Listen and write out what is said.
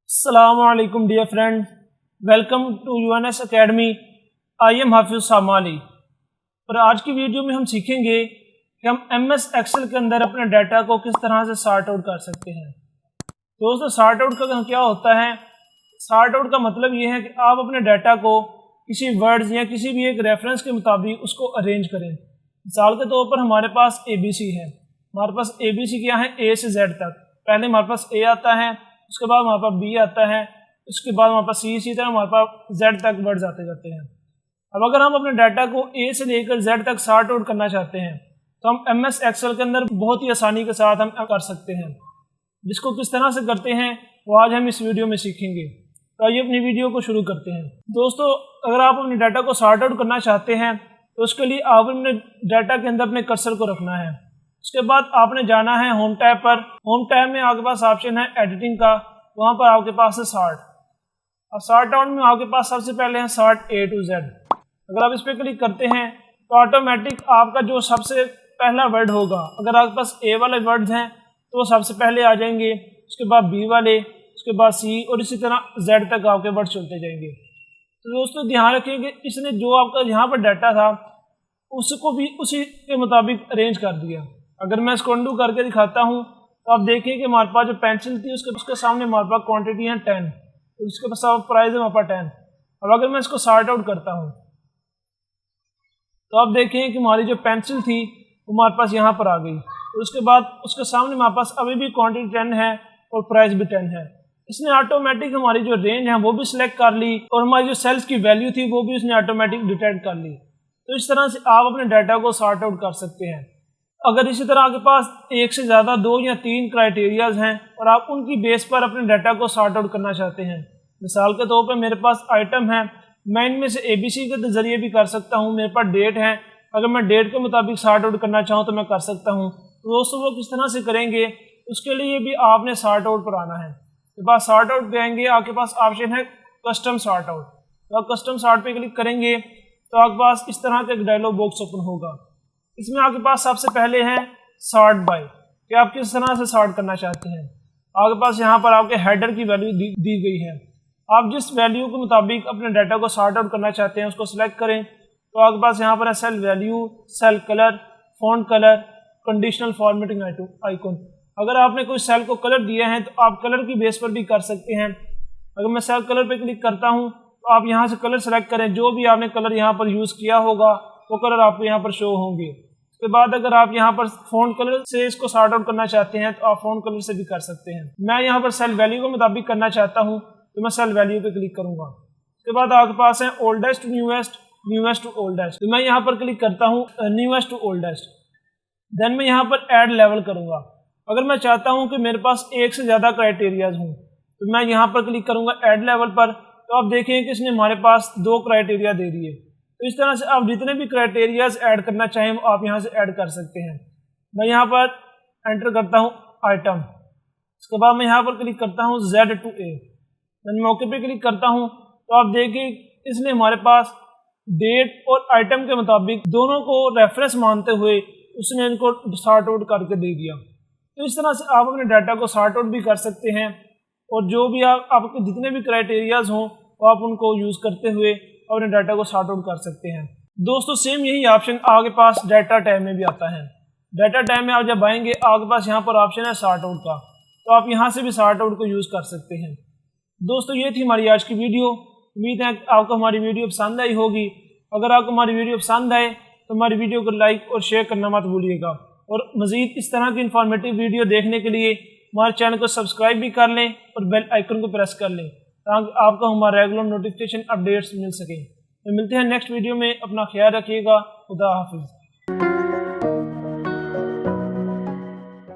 अस्सलामुअलैकुम dear friend, welcome to UNS academy. I am Hafiz Samali. और आज की वीडियो में हम सीखेंगे कि हम एमएस एक्सेल के अंदर अपने डाटा को किस तरह से सॉर्ट आउट कर सकते हैं। दोस्तों, सॉर्ट आउट का क्या होता है? सॉर्ट आउट का मतलब ये है कि आप अपने डाटा को किसी वर्ड्स या किसी भी एक रेफरेंस के मुताबिक उसको अरेंज करें। मिसाल के तौर पर हमारे पास ABC है। हमारे पास ABC क्या है? A से Z तक। पहले हमारे पास A आता है, उसके बाद हमारे पास B आता है, उसके बाद हमारे पास C, इसी तरह हमारे पास Z तक वर्ड्स आते जाते हैं। अब अगर हम अपने डाटा को A से लेकर Z तक सॉर्ट आउट करना चाहते हैं तो हम MS एक्सेल के अंदर बहुत ही आसानी के साथ हम कर सकते हैं। जिसको किस तरह से करते हैं वो आज हम इस वीडियो में सीखेंगे। तो आइए अपनी वीडियो को शुरू करते हैं। दोस्तों, अगर आप अपने डाटा को सॉर्ट आउट करना चाहते हैं तो उसके लिए आप अपने डाटा के अंदर अपने कर्सर को रखना है। उसके बाद आपने जाना है होम टैब पर। होम टैब में आपके पास ऑप्शन है एडिटिंग का, वहाँ पर आपके पास है सॉर्ट। अब सॉर्ट आउट में आपके पास सबसे पहले है सॉर्ट A to Z। अगर आप इस पर क्लिक करते हैं तो ऑटोमेटिक आपका जो सबसे पहला वर्ड होगा, अगर आपके पास A वाले वर्ड्स हैं तो वो सबसे पहले आ जाएंगे, उसके बाद B वाले, उसके बाद C और इसी तरह Z तक आपके वर्ड चलते जाएंगे। तो दोस्तों ध्यान रखिए कि इसने जो आपका यहाँ पर डाटा था उसको भी उसी के मुताबिक अरेंज कर दिया। अगर मैं इसको अंडू करके दिखाता हूँ तो आप देखिए कि हमारे पास जो पेंसिल थी उसके सामने हमारे पास क्वांटिटी है 10, उसके पास प्राइस है हमारे पास 10। अब अगर मैं इसको सॉर्ट आउट करता हूँ तो आप देखें कि हमारी जो पेंसिल थी वो हमारे पास यहाँ पर आ गई, और उसके बाद उसके सामने हमारे पास अभी भी क्वांटिटी 10 है और प्राइस भी 10 है। इसने ऑटोमेटिक हमारी जो रेंज है वो भी सिलेक्ट कर ली और हमारी जो सेल्स की वैल्यू थी वो भी उसने ऑटोमेटिक डिटेक्ट कर ली। तो इस तरह से आप अपने डाटा को सॉर्ट आउट कर सकते हैं। अगर इसी तरह आपके पास एक से ज़्यादा 2 या 3 क्राइटेरियाज हैं और आप उनकी बेस पर अपने डाटा को सॉर्ट आउट करना चाहते हैं, मिसाल के तौर पर मेरे पास आइटम है, मैं इनमें से ABC के जरिए भी कर सकता हूं। मेरे पास डेट है, अगर मैं डेट के मुताबिक सॉर्ट आउट करना चाहूँ तो मैं कर सकता हूँ। तो दोस्तों वो किस तरह से करेंगे उसके लिए भी आपने सॉर्ट आउट पर आना है। तो पास सॉर्ट आउट पे आएंगे, आपके पास ऑप्शन है कस्टम सॉर्ट आउट। तो आप कस्टम सॉर्ट पे क्लिक करेंगे तो आपके पास इस तरह का एक डायलॉग बॉक्स ओपन होगा। इसमें आपके पास सबसे पहले है सॉर्ट बाय, कि आप किस तरह से सॉर्ट करना चाहते हैं। आपके पास यहाँ पर आपके हेडर की वैल्यू दी गई है। आप जिस वैल्यू के मुताबिक अपने डाटा को सॉर्ट आउट करना चाहते हैं उसको सिलेक्ट करें। तो आपके पास यहाँ पर है cell value, cell colour, font colour, conditional formatting icon. अगर आपने कोई सेल को कलर दिया है तो आप कलर की बेस पर भी कर सकते हैं। अगर मैं सेल कलर पे क्लिक करता हूँ तो आप यहाँ से कलर सेलेक्ट करें, जो भी आपने कलर यहाँ पर यूज़ किया होगा वो कलर आपको यहाँ पर शो होंगे। उसके बाद अगर आप यहाँ पर फॉन्ट कलर से इसको सॉर्ट आउट करना चाहते हैं तो आप फॉन्ट कलर से भी कर सकते हैं। मैं यहाँ पर सेल वैल्यू के मुताबिक करना चाहता हूँ तो मैं सेल वैल्यू पे क्लिक करूँगा। उसके बाद आपके पास है oldest to newest, newest to oldest. तो मैं यहाँ पर क्लिक करता हूँ न्यूएस्ट टू ओल्डेस्ट। देन मैं यहाँ पर ऐड लेवल करूँगा। अगर मैं चाहता हूँ कि मेरे पास एक से ज़्यादा क्राइटेरियाज हों तो मैं यहाँ पर क्लिक करूँगा ऐड लेवल पर। तो आप देखें कि इसने हमारे पास 2 क्राइटेरिया दे दिए। तो इस तरह से आप जितने भी क्राइटेरियाज ऐड करना चाहें वो आप यहाँ से ऐड कर सकते हैं। मैं यहाँ पर एंटर करता हूँ आइटम। उसके बाद मैं यहाँ पर क्लिक करता हूँ Z to A। मैं मौके पे क्लिक करता हूँ तो आप देखिए इसने हमारे पास डेट और आइटम के मुताबिक दोनों को रेफरेंस मानते हुए उसने इनको सॉर्ट आउट करके दे दिया। तो इस तरह से आप अपने डाटा को सॉर्ट आउट भी कर सकते हैं और जो भी आपके जितने भी क्राइटेरियाज हों वो आप उनको यूज़ करते हुए अपने डाटा को सॉर्ट आउट कर सकते हैं। दोस्तों सेम यही ऑप्शन आपके पास डाटा टैब में भी आता है। डाटा टैब में आप जब आएंगे आपके पास यहाँ पर ऑप्शन है सॉर्ट आउट का, तो आप यहाँ से भी सॉर्ट आउट को यूज़ कर सकते हैं। दोस्तों ये थी हमारी आज की वीडियो। उम्मीद है आपको हमारी वीडियो पसंद आई होगी। अगर आपको हमारी वीडियो पसंद आए तो हमारी वीडियो को लाइक और शेयर करना मत भूलिएगा, और मज़ीद इस तरह की इंफॉर्मेटिव वीडियो देखने के लिए हमारे चैनल को सब्सक्राइब भी कर लें और बेल आइकन को प्रेस कर लें ताकि आपको हमारा रेगुलर नोटिफिकेशन अपडेट्स मिल सकें। तो मिलते हैं नेक्स्ट वीडियो में। अपना ख्याल रखिएगा। खुदा हाफिज़।